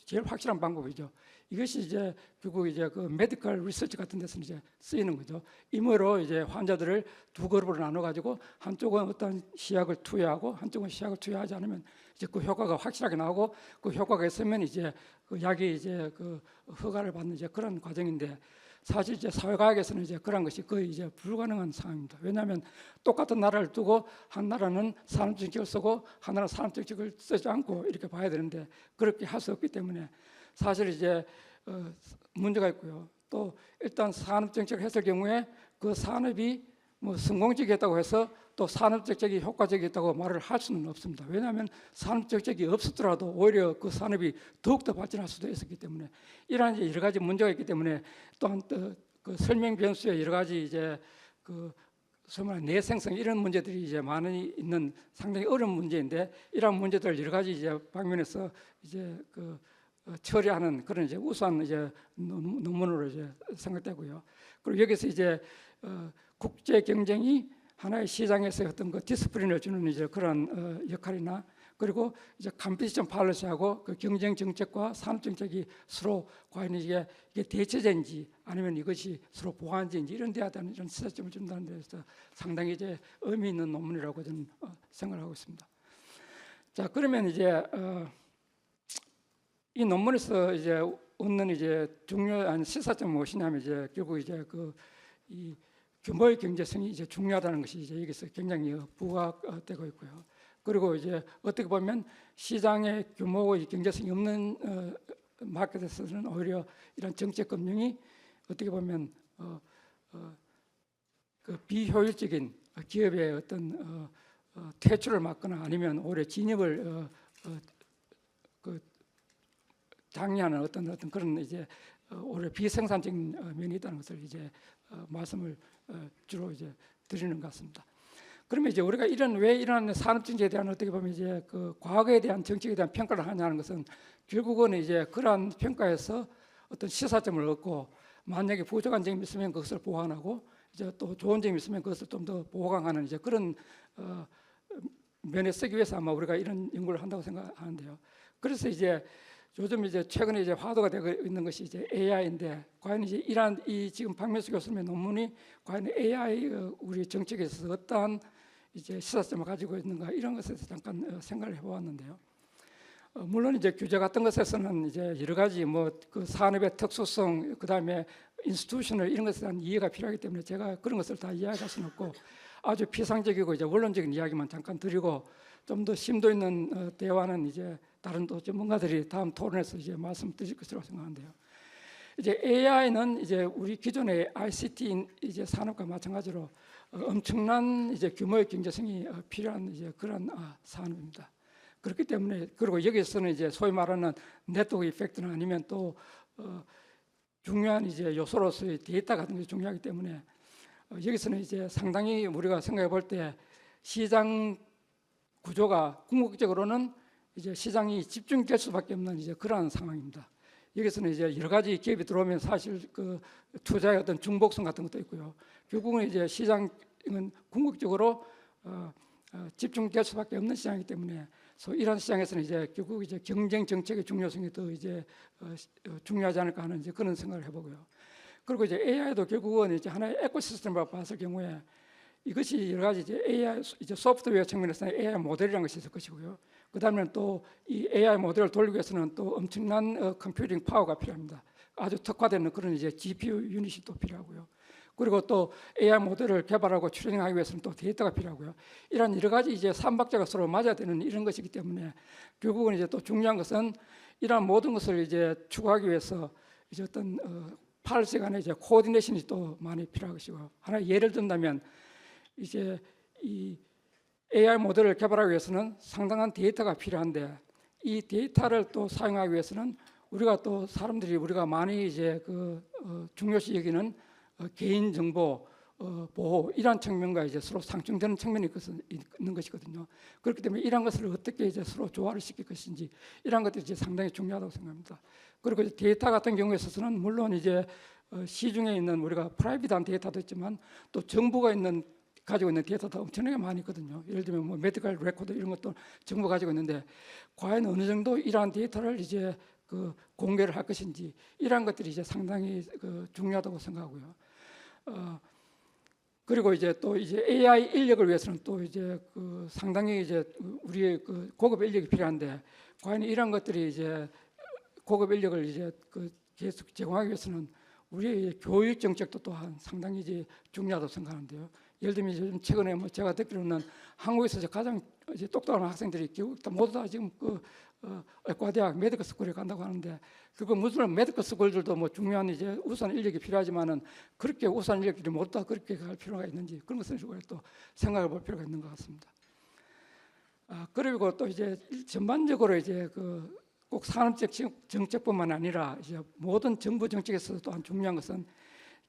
제일 확실한 방법이죠. 이것이 이제 결국 이제 그 메디컬 리서치 같은 데서 이제 쓰이는 거죠. 임의로 이제 환자들을 두 그룹으로 나눠 가지고 한쪽은 어떤 시약을 투여하고 한쪽은 시약을 투여하지 않으면 이제 그 효과가 확실하게 나오고 그 효과가 있으면 이제 그 약이 이제 그 허가를 받는 이제 그런 과정인데 사실 이제 사회과학에서는 이제 그런 것이 거의 이제 불가능한 상황입니다. 왜냐하면 똑같은 나라를 두고 한 나라는 산업정책을 쓰고 한 나라는 산업정책을 쓰지 않고 이렇게 봐야 되는데 그렇게 할 수 없기 때문에 사실 이제 문제가 있고요. 또 일단 산업정책을 했을 경우에 그 산업이 뭐 성공적이었다고 해서 또 산업정책이 효과적이었다고 말을 할 수는 없습니다. 왜냐하면 산업정책이 없었더라도 오히려 그 산업이 더욱더 발전할 수도 있었기 때문에 이러한 여러 가지 문제가 있기 때문에 또한 그 설명 변수에 여러 가지 이제 그 소위 말하는 내생성 이런 문제들이 이제 많이 있는 상당히 어려운 문제인데 이러한 문제들 여러 가지 이제 방면에서 이제 그 처리하는 그런 이제 우수한 이제 논문으로 이제 생각되고요. 그리고 여기서 이제 국제 경쟁이 하나의 시장에서 어떤 그 디스플린을 주는 이제 그런 역할이나 그리고 이제 컴피티션 팔러시하고 그 경쟁 정책과 산업 정책이 서로 과연 이게 대체제인지 아니면 이것이 서로 보완제인지 이런 데에 대한 이런 시사점을 준다는 데서 상당히 이제 의미 있는 논문이라고 저는 생각을 하고 있습니다. 자 그러면 이제 이 논문에서 이제 얻는 이제 중요한 시사점은 무엇이냐면 이제 결국 이제 그 이 규모의 경제성이 이제 중요하다는 것이 이제 여기서 굉장히 부각되고 있고요. 그리고 이제 어떻게 보면 시장의 규모의 경제성이 없는 마켓에서는 오히려 이런 정책 금융이 어떻게 보면 그 비효율적인 기업의 어떤 퇴출을 막거나 아니면 오히려 진입을 그 장려하는 어떤 그런 이제 오히려 비생산적인 면이 있다는 것을 이제 말씀을 주로 이제 드리는 것 같습니다. 그러면 이제 우리가 왜 이런 산업 정책에 대한 어떻게 보면 이제 그 과거에 대한 정책에 대한 평가를 하냐는 것은 결국은 이제 그러한 평가에서 어떤 시사점을 얻고 만약에 부족한 점이 있으면 그것을 보완하고 이제 또 좋은 점이 있으면 그것을 좀 더 보강하는 이제 그런 면에 쓰기 위해서 아마 우리가 이런 연구를 한다고 생각하는데요. 그래서 이제 요즘 이제 최근에 이제 화두가 되고 있는 것이 이제 AI인데 과연 이제 이러한 이 지금 박명수 교수님의 논문이 과연 AI 우리 정책에 있어서 어떠한 이제 시사점을 가지고 있는가 이런 것에 대해서 잠깐 생각을 해보았는데요. 물론 이제 규제 같은 것에서는 이제 여러 가지 뭐 그 산업의 특수성, 그 다음에 인스티튜셔널 이런 것에 대한 이해가 필요하기 때문에 제가 그런 것을 다 이야기할 수는 없고 아주 피상적이고 이제 원론적인 이야기만 잠깐 드리고 좀 더 심도 있는 대화는 이제 다른 또 전문가들이 다음 토론에서 이제 말씀드릴 것이라고 생각하는데요. 이제 AI는 이제 우리 기존의 ICT 이제 산업과 마찬가지로 엄청난 이제 규모의 경제성이 필요한 이제 그런 산업입니다. 그렇기 때문에 그리고 여기서는 이제 소위 말하는 네트워크 이펙트는 아니면 또 중요한 이제 요소로서의 데이터 같은 것이 중요하기 때문에 여기서는 이제 상당히 우리가 생각해 볼 때 시장 구조가 궁극적으로는 이제 시장이 집중될 수밖에 없는 이제 그러한 상황입니다. 여기서는 이제 여러 가지 기업이 들어오면 사실 그 투자의 어떤 중복성 같은 것도 있고요. 결국은 이제 시장은 궁극적으로 집중될 수밖에 없는 시장이기 때문에 이런 시장에서는 이제 결국 이제 경쟁 정책의 중요성이 더 이제 중요하지 않을까 하는 이제 그런 생각을 해보고요. 그리고 이제 AI도 결국은 이제 하나의 에코시스템으로 봤을 경우에 이것이 여러 가지 이제 AI 이제 소프트웨어 측면에서는 AI 모델이라는 것이 있을 것이고요. 그 다음에 또 이 AI 모델을 돌리기 위해서는 또 엄청난 컴퓨팅 파워가 필요합니다. 아주 특화되는 그런 이제 GPU 유닛이 또 필요하고요. 그리고 또 AI 모델을 개발하고 트레이닝하기 위해서는 또 데이터가 필요하고요. 이런 여러 가지 이제 삼박자가 서로 맞아야 되는 이런 것이기 때문에 결국은 이제 또 중요한 것은 이러한 모든 것을 이제 추구하기 위해서 이제 어떤 팔 간의 이제 코디네이션이 또 많이 필요한 것이고 하나 예를 든다면 이제 이 AI 모델을 개발하기 위해서는 상당한 데이터가 필요한데 이 데이터를 또 사용하기 위해서는 우리가 또 사람들이 우리가 많이 이제 중요시 여기는 개인 정보 보호 이러한 측면과 이제 서로 상충되는 측면이 있는 것이거든요. 그렇기 때문에 이러한 것을 어떻게 이제 서로 조화를 시킬 것인지 이러한 것들이 이제 상당히 중요하다고 생각합니다. 그리고 이제 데이터 같은 경우에 있어서는 물론 이제 시중에 있는 우리가 프라이빗한 데이터도 있지만 또 정부가 가지고 있는 데이터도 엄청나게 많이 있거든요. 예를 들면 뭐 메디컬 레코드 이런 것도 정부가 가지고 있는데 과연 어느 정도 이러한 데이터를 이제 공개를 할 것인지 이러한 것들이 이제 상당히 중요하다고 생각하고요. 그리고 이제 또 이제 AI 인력을 위해서는 또 이제 상당히 이제 우리의 고급 인력이 필요한데 과연 이러한 것들이 이제 고급 인력을 이제 계속 제공하기 위해서는 우리의 교육 정책도 또한 상당히 이제 중요하다고 생각하는데요. 예를 들면 요즘 최근에 뭐 제가 듣기로는 한국에서 가장 이제 똑똑한 학생들이 모두 다 지금 의과대학 메디컬 스쿨에 간다고 하는데 무슨 메디컬 스쿨들도 뭐 중요한 이제 우수한 인력이 필요하지만은 그렇게 우수한 인력들이 모두 다 그렇게 갈 필요가 있는지 그런 것을 또 생각해 볼 필요가 있는 것 같습니다. 그리고 또 이제 전반적으로 이제 꼭 산업적 정책뿐만 아니라 이제 모든 정부 정책에서 또한 중요한 것은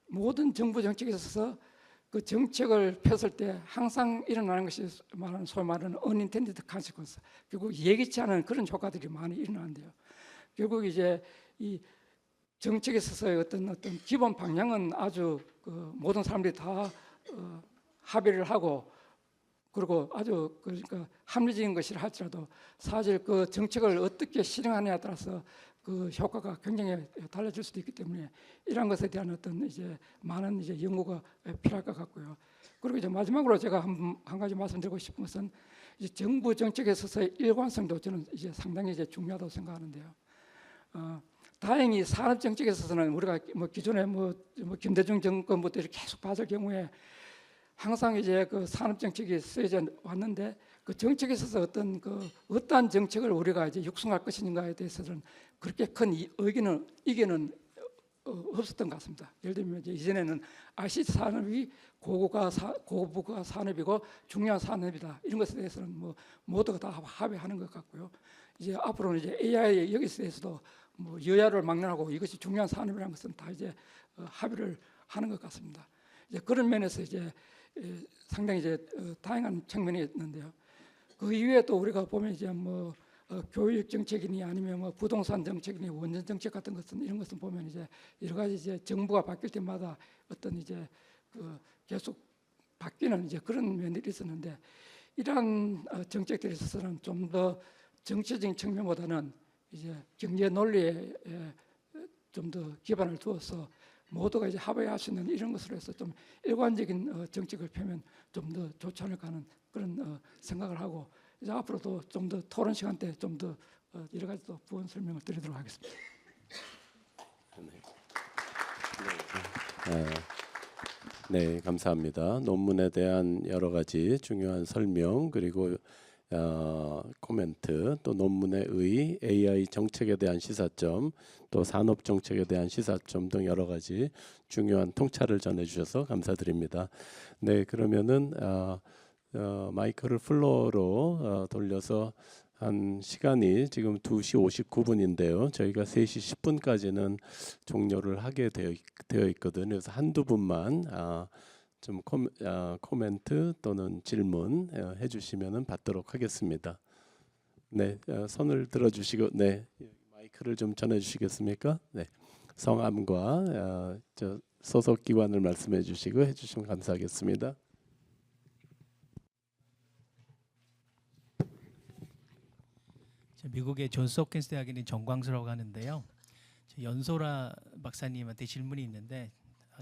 모든 정부 정책에 있어서 그 정책을 폈을 때 항상 일어나는 것이 소위 말하는 unintended consequence, 결국 예기치 않은 그런 효과들이 많이 일어나는데요. 결국 이제 이 정책에 있어서의 어떤 기본 방향은 아주 모든 사람들이 다 합의를 하고 그리고 아주 그러니까 합리적인 것이라 할지라도 사실 그 정책을 어떻게 실행하느냐에 따라서 그 효과가 굉장히 달라질 수도 있기 때문에 이러한 것에 대한 어떤 이제 많은 이제 연구가 필요할 것 같고요. 그리고 이제 마지막으로 제가 한 가지 말씀드리고 싶은 것은 이제 정부 정책에 있어서의 일관성도 저는 이제 상당히 이제 중요하다고 생각하는데요. 다행히 산업 정책에 있어서는 우리가 뭐 기존에 뭐 김대중 정권부터 이렇게 계속 봤을 경우에 항상 이제 산업 정책이 쓰여져 왔는데 그 정책에 있어서 어떠한 정책을 우리가 이제 육성할 것인가에 대해서는 그렇게 큰 이견은 없었던 것 같습니다. 예를 들면 이제 이전에는 ICT 산업이 고부가 산업이고 중요한 산업이다 이런 것에 대해서는 뭐 모두가 다 합의하는 것 같고요. 이제 앞으로는 이제 AI 여기에 대해서도 뭐 여야를 막론하고 이것이 중요한 산업이라는 것은 다 이제 합의를 하는 것 같습니다. 이제 그런 면에서 이제 상당히 이제 다양한 측면이 있는데요. 그 이외에 또 우리가 보면 이제 뭐 교육 정책이니 아니면 뭐 부동산 정책이니 원전 정책 같은 것은 이런 것은 보면 이제 여러 가지 이제 정부가 바뀔 때마다 어떤 이제 그 계속 바뀌는 이제 그런 면들이 있었는데 이러한 정책들에 있어서는 좀 더 정치적인 측면보다는 이제 경제 논리에 좀 더 기반을 두어서 모두가 이제 합의할 수 있는 이런 것으로 해서 좀 일관적인 정책을 펴면 좀 더 좋지 않을까 하는 그런 생각을 하고 이제 앞으로도 좀 더 토론 시간 때 좀 더 여러 가지 또 부연 설명을 드리도록 하겠습니다. 네, 감사합니다. 논문에 대한 여러 가지 중요한 설명 그리고 코멘트 또 논문의 의 AI 정책에 대한 시사점 또 산업 정책에 대한 시사점 등 여러 가지 중요한 통찰을 전해주셔서 감사드립니다. 네, 그러면은 마이크를 플로어로 돌려서 한 시간이 지금 2시 59분인데요. 저희가 3시 10분까지는 종료를 하게 되어 있거든요. 그래서 한두 분만 좀 코멘트 또는 질문 해주시면 받도록 하겠습니다. 네, 손을 들어주시고 네, 마이크를 좀 전해주시겠습니까? 네, 성함과 저 소속 기관을 말씀해주시고 해주시면 감사하겠습니다. 미국의 존스 홉킨스 대학에 있는 정광수라고 하는데요. 연소라 박사님한테 질문이 있는데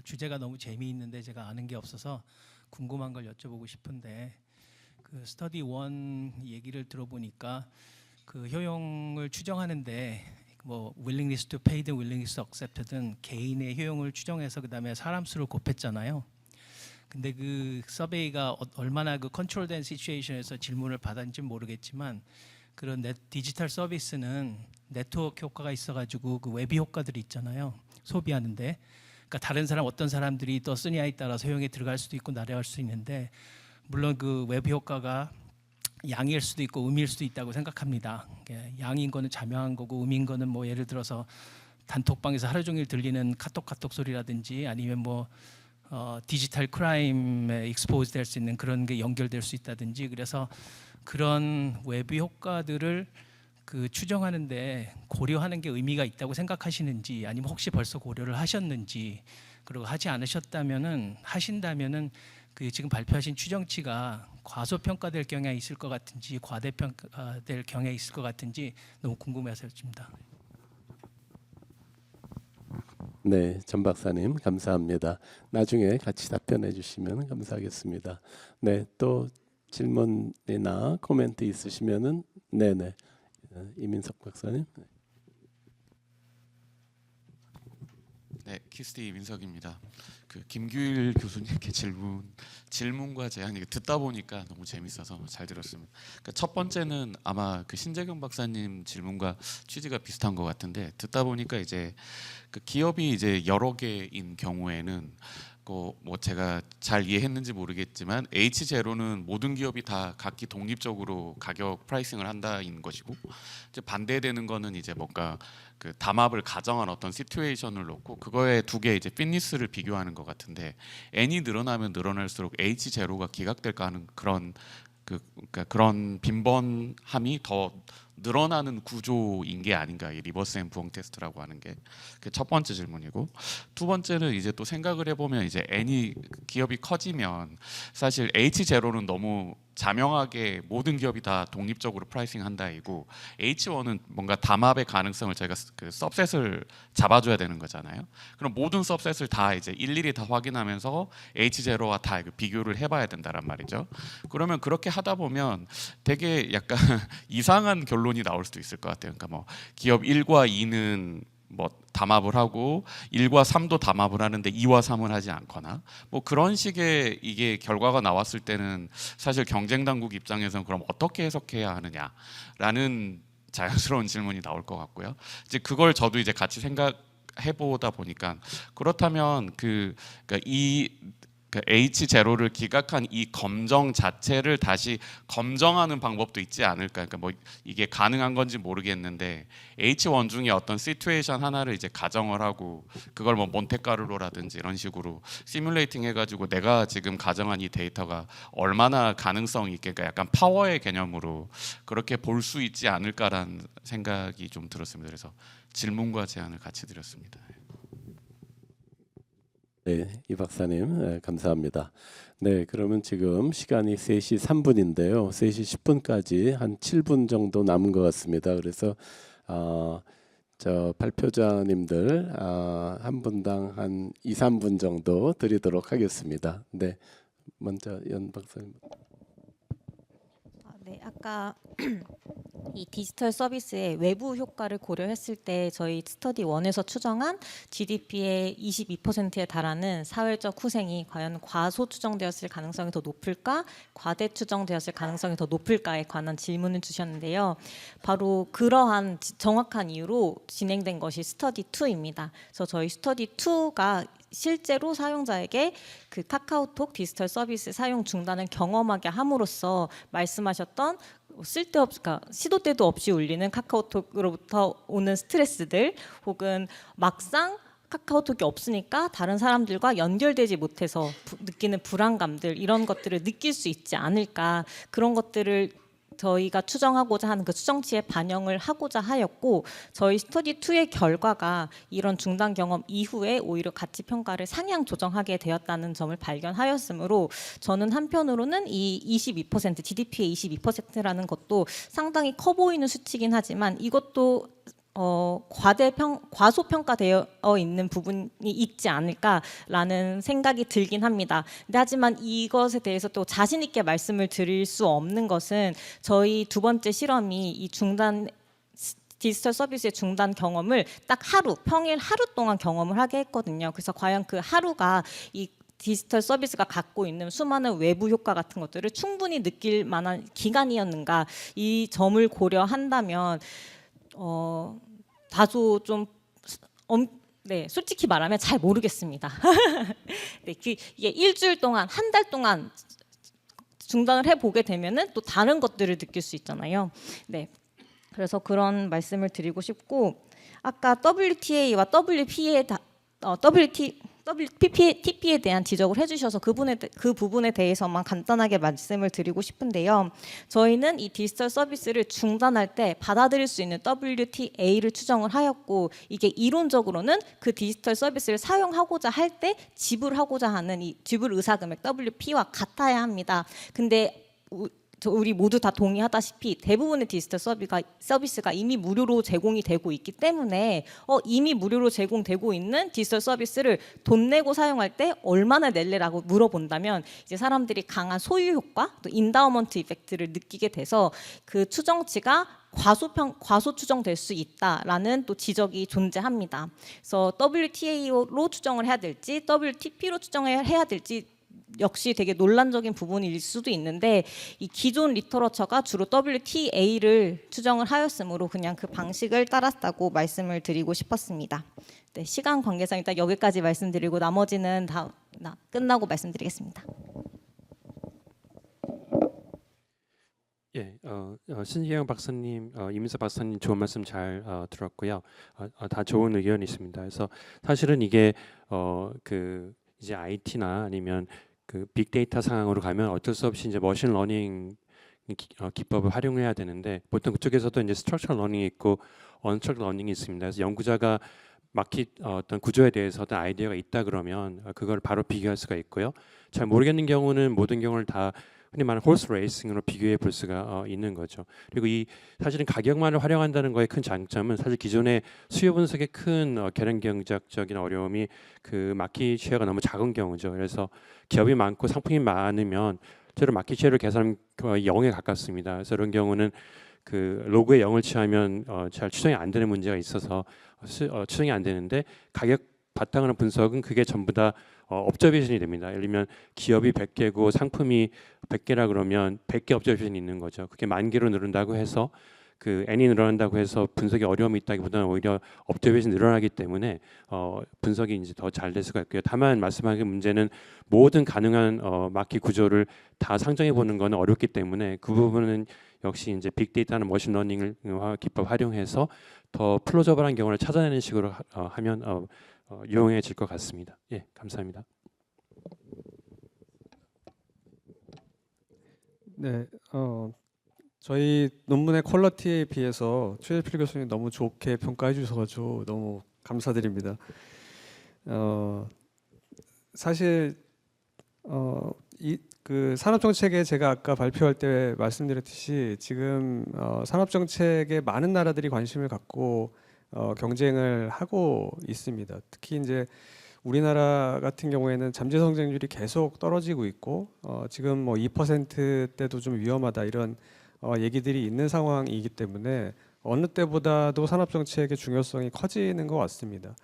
주제가 너무 재미있는데 제가 아는 게 없어서 궁금한 걸 여쭤보고 싶은데 그 스터디 1 얘기를 들어보니까 그 효용을 추정하는데 뭐 willingness to pay든 willingness to accept든 개인의 효용을 추정해서 그다음에 사람 수를 곱했잖아요. 근데 그 서베이가 얼마나 그 컨트롤된 시츄에이션에서 질문을 받았는지 모르겠지만 그런 디지털 서비스는 네트워크 효과가 있어가지고 그 웹이 효과들이 있잖아요. 소비하는데, 그러니까 다른 사람 어떤 사람들이 또 쓰냐에 따라서 효용에 들어갈 수도 있고 나래할 수 있는데, 물론 그 웹 효과가 양일 수도 있고 음일 수도 있다고 생각합니다. 양인 거는 자명한 거고 음인 거는 뭐 예를 들어서 단톡방에서 하루 종일 들리는 카톡 소리라든지 아니면 뭐 디지털 크라임에 익스포즈 될 수 있는 그런 게 연결될 수 있다든지 그래서 그런 외부 효과들을 그 추정하는데 고려하는 게 의미가 있다고 생각하시는지 아니면 혹시 벌써 고려를 하셨는지 그리고 하지 않으셨다면은 하신다면은 그 지금 발표하신 추정치가 과소평가될 경향이 있을 것 같은지 과대평가될 경향이 있을 것 같은지 너무 궁금해서 여쭙니다. 네, 전 박사님 감사합니다. 나중에 같이 답변해 주시면 감사하겠습니다. 네, 또 질문이나 코멘트 있으시면은 네네 이민석 박사님. 네, 키스티 이민석입니다. 그 김규일 교수님께 질문과 제안 듣다 보니까 너무 재밌어서 잘 들었습니다. 그러니까 첫 번째는 아마 그 신재경 박사님 질문과 취지가 비슷한 것 같은데 듣다 보니까 이제 그 기업이 이제 여러 개인 경우에는 뭐 제가 잘 이해했는지 모르겠지만 H0는 모든 기업이 다 각기 독립적으로 가격 프라이싱을 한다인 것이고 이제 반대되는 거는 이제 뭔가 그 담합을 가정한 어떤 시츄에이션을 놓고 그거에 두 개의 이제 핏니스를 비교하는 것 같은데 N이 늘어나면 늘어날수록 H0가 기각될까 하는 그러니까 그런 빈번함이 더 늘어나는 구조인 게 아닌가, 이 리버스 앤 부엉 테스트라고 하는 게 첫 번째 질문이고, 두 번째는 이제 또 생각을 해보면 이제 N이 기업이 커지면 사실 H0는 너무 자명하게 모든 기업이 다 독립적으로 프라이싱 한다이고 H1은 뭔가 담합의 가능성을 저희가 그 सब셋을 잡아줘야 되는 거잖아요. 그럼 모든 सब셋을 다 이제 일일이 다 확인하면서 H0와 다 비교를 해봐야 된다란 말이죠. 그러면 그렇게 하다 보면 되게 약간 이상한 결론이 나올 수도 있을 것 같아요. 그러니까 뭐 기업 1과 2는 뭐 담합을 하고 1과 3도 담합을 하는데 2와 3은 하지 않거나 뭐 그런 식의 이게 결과가 나왔을 때는 사실 경쟁 당국 입장에서는 그럼 어떻게 해석해야 하느냐라는 자연스러운 질문이 나올 것 같고요. 이제 그걸 저도 이제 같이 생각해 보다 보니까 그렇다면 그러니까 이 그 H0를 기각한 이 검정 자체를 다시 검정하는 방법도 있지 않을까. 그러니까 뭐 이게 가능한 건지 모르겠는데 H1 중에 어떤 시츄에이션 하나를 이제 가정을 하고 그걸 뭐 몬테카를로라든지 이런 식으로 시뮬레이팅 해가지고 내가 지금 가정한 이 데이터가 얼마나 가능성이 있게, 그러니까 약간 파워의 개념으로 그렇게 볼 수 있지 않을까라는 생각이 좀 들었습니다. 그래서 질문과 제안을 같이 드렸습니다. 네, 이 박사님 감사합니다. 네, 그러면 지금 시간이 3시 3분인데요. 3시 10분까지 한 7분 정도 남은 것 같습니다. 그래서 저 발표자님들 한 분당 한 2, 3분 정도 드리도록 하겠습니다. 네, 먼저 연 박사님. 네, 아까 이 디지털 서비스의 외부 효과를 고려했을 때 저희 스터디 1에서 추정한 GDP의 22%에 달하는 사회적 후생이 과연 과소 추정되었을 가능성이 더 높을까, 과대 추정되었을 가능성이 더 높을까에 관한 질문을 주셨는데요. 바로 그러한 정확한 이유로 진행된 것이 스터디 2입니다. 그래서 저희 스터디 2가 실제로 사용자에게 그 카카오톡 디지털 서비스 사용 중단을 경험하게 함으로써 말씀하셨던 그러니까 시도 때도 없이 울리는 카카오톡으로부터 오는 스트레스들, 혹은 막상 카카오톡이 없으니까 다른 사람들과 연결되지 못해서 느끼는 불안감들, 이런 것들을 느낄 수 있지 않을까, 그런 것들을 저희가 추정하고자 하는 그 추정치에 반영을 하고자 하였고, 저희 스터디 2의 결과가 이런 중단 경험 이후에 오히려 가치 평가를 상향 조정하게 되었다는 점을 발견하였으므로 저는 한편으로는 이 22% GDP의 22%라는 것도 상당히 커 보이는 수치긴 하지만 이것도 과소평가되어 있는 부분이 있지 않을까라는 생각이 들긴 합니다. 근데 하지만 이것에 대해서 또 자신 있게 말씀을 드릴 수 없는 것은 저희 두 번째 실험이 이 디지털 서비스의 중단 경험을 딱 평일 하루 동안 경험을 하게 했거든요. 그래서 과연 그 하루가 이 디지털 서비스가 갖고 있는 수많은 외부 효과 같은 것들을 충분히 느낄 만한 기간이었는가, 이 점을 고려한다면 다소 좀 네, 솔직히 말하면 잘 모르겠습니다. 네, 이게 일주일 동안, 한 달 동안 중단을 해보게 되면은 또 다른 것들을 느낄 수 있잖아요. 네, 그래서 그런 말씀을 드리고 싶고, 아까 WTA와 WPP에 대한 지적을 해주셔서 그 부분에 대해서만 간단하게 말씀을 드리고 싶은데요. 저희는 이 디지털 서비스를 중단할 때 받아들일 수 있는 WTA를 추정을 하였고, 이게 이론적으로는 그 디지털 서비스를 사용하고자 할 때 지불하고자 하는 이 지불 의사 금액 WP와 같아야 합니다. 근데 우리 모두 다 동의하다시피 대부분의 디지털 서비스가 이미 무료로 제공이 되고 있기 때문에 이미 무료로 제공되고 있는 디지털 서비스를 돈 내고 사용할 때 얼마나 낼래라고 물어본다면 이제 사람들이 강한 소유 효과, 또 인다우먼트 이펙트를 느끼게 돼서 그 추정치가 과소 추정될 수 있다라는 또 지적이 존재합니다. 그래서 WTA로 추정을 해야 될지 WTP로 추정해야 될지 역시 되게 논란적인 부분일 수도 있는데, 이 기존 리터러처가 주로 WTA를 추정을 하였으므로 그냥 그 방식을 따랐다고 말씀을 드리고 싶었습니다. 네, 시간 관계상 일단 여기까지 말씀드리고 나머지는 다 끝나고 말씀드리겠습니다. 예, 신기영 박사님, 이민석 박사님 좋은 말씀 잘 들었고요. 다 좋은 의견이 있습니다. 그래서 사실은 이게 그 이제 IT나 아니면 그 빅데이터 상황으로 가면 어쩔 수 없이 이제 머신 러닝 기법을 활용해야 되는데, 보통 그쪽에서도 이제 스트럭처럴 러닝이 있고 언스트럭처럴 러닝이 있습니다. 그래서 연구자가 마켓 어떤 구조에 대해서 어떤 아이디어가 있다 그러면 그걸 바로 비교할 수가 있고요. 잘 모르겠는 경우는 모든 경우를 다 흔히 말하는 홀스 레이싱으로 비교해 볼 수가 있는 거죠. 그리고 이 사실은 가격만을 활용한다는 거의 큰 장점은 사실 기존의 수요 분석의 큰 계량 경제학적인 어려움이 그 마켓 쉐어가 너무 작은 경우죠. 그래서 기업이 많고 상품이 많으면 실제로 마켓 쉐어를 계산하면 거의 0에 가깝습니다. 그래서 이런 경우는 그 로그에 0을 취하면 잘 추정이 안 되는 문제가 있어서 추정이 안 되는데, 가격 바탕으로 분석은 그게 전부 다 업저베이션이 됩니다. 예를 들면 기업이 100개고 상품이 100개라 그러면 100개 업저베이션이 있는 거죠. 그게 10,000개로 늘은다고 해서 그 n이 늘어난다고 해서 분석에 어려움이 있다기보다는 오히려 업데이션이 늘어나기 때문에 분석이 이제 더 잘 될 수가 있고요. 다만 말씀하신 문제는 모든 가능한 마켓 구조를 다 상정해 보는 것은 어렵기 때문에 그 부분은 역시 이제 빅데이터나 머신러닝을 기법 활용해서 더 플로저블한 경우를 찾아내는 식으로 하면 유용해질 것 같습니다. 예, 감사합니다. 네, 저희 논문의 퀄리티에 비해서 최재필 교수님 너무 좋게 평가해 주셔가지고 너무 감사드립니다. 사실 그 산업정책에 제가 아까 발표할 때 말씀드렸듯이 지금 산업정책에 많은 나라들이 관심을 갖고 경쟁을 하고 있습니다. 특히 이제 우리나라 같은 경우에는 잠재 성장률이 계속 떨어지고 있고 지금 뭐 2%대도 좀 위험하다 이런 얘기들이 있는 상황이기 때문에 어느 때보다도 산업정책의 중요성이 커지는 것 같습니다.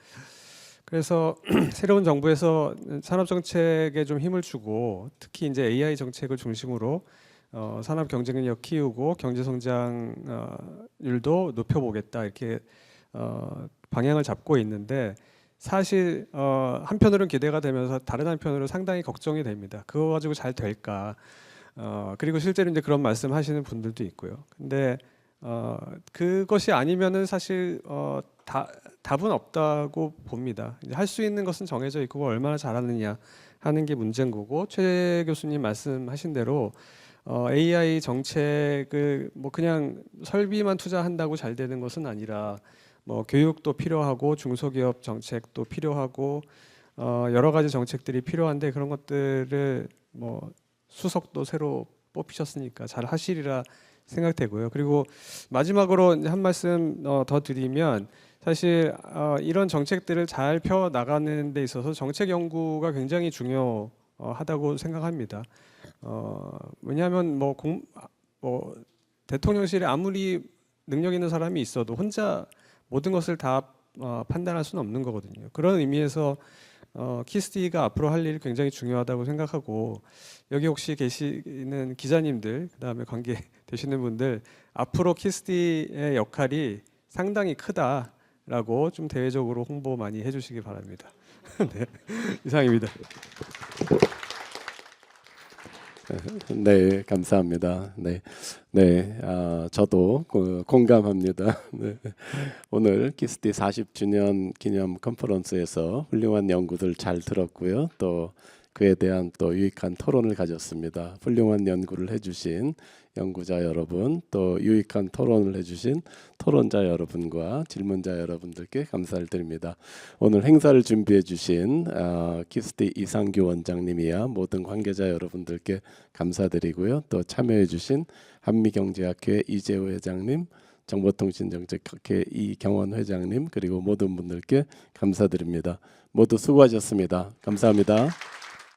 그래서 새로운 정부에서 산업정책에 좀 힘을 주고 특히 이제 AI 정책을 중심으로 산업 경쟁력 키우고 경제성장률도 높여보겠다 이렇게 방향을 잡고 있는데 사실 한편으로는 기대가 되면서 다른 한편으로 상당히 걱정이 됩니다. 그거 가지고 잘 될까? 그리고 실제로 이제 그런 말씀하시는 분들도 있고요. 근데 그것이 아니면은 사실 답은 없다고 봅니다. 할 수 있는 것은 정해져 있고 그걸 얼마나 잘하느냐 하는 게 문제인 거고 최 교수님 말씀하신 대로 AI 정책을 뭐 그냥 설비만 투자한다고 잘 되는 것은 아니라 뭐 교육도 필요하고 중소기업 정책도 필요하고 여러 가지 정책들이 필요한데 그런 것들을 뭐 수석도 새로 뽑히셨으니까 잘 하시리라 생각되고요. 그리고 마지막으로 한 말씀 더 드리면 사실 이런 정책들을 잘 펴 나가는 데 있어서 정책 연구가 굉장히 중요하다고 생각합니다. 왜냐하면 뭐 대통령실에 아무리 능력 있는 사람이 있어도 혼자 모든 것을 다 판단할 수는 없는 거거든요. 그런 의미에서 키스티가 앞으로 할 일이 굉장히 중요하다고 생각하고 여기 혹시 계시는 기자님들 그다음에 관계 되시는 분들 앞으로 키스티의 역할이 상당히 크다라고 좀 대외적으로 홍보 많이 해주시기 바랍니다. 네, 이상입니다. 네, 감사합니다. 저도 공감합니다. 네. 오늘 키스티 40주년 기념 컨퍼런스에서 훌륭한 연구들 잘 들었고요. 또 그에 대한 또 유익한 토론을 가졌습니다. 훌륭한 연구를 해주신 연구자 여러분, 또 유익한 토론을 해주신 토론자 여러분과 질문자 여러분들께 감사를 드립니다. 오늘 행사를 준비해 주신 키스티 이상규 원장님이야 모든 관계자 여러분들께 감사드리고요. 또 참여해 주신 한미경제학회 이재호 회장님, 정보통신정책학회 이경원 회장님 그리고 모든 분들께 감사드립니다. 모두 수고하셨습니다. 감사합니다.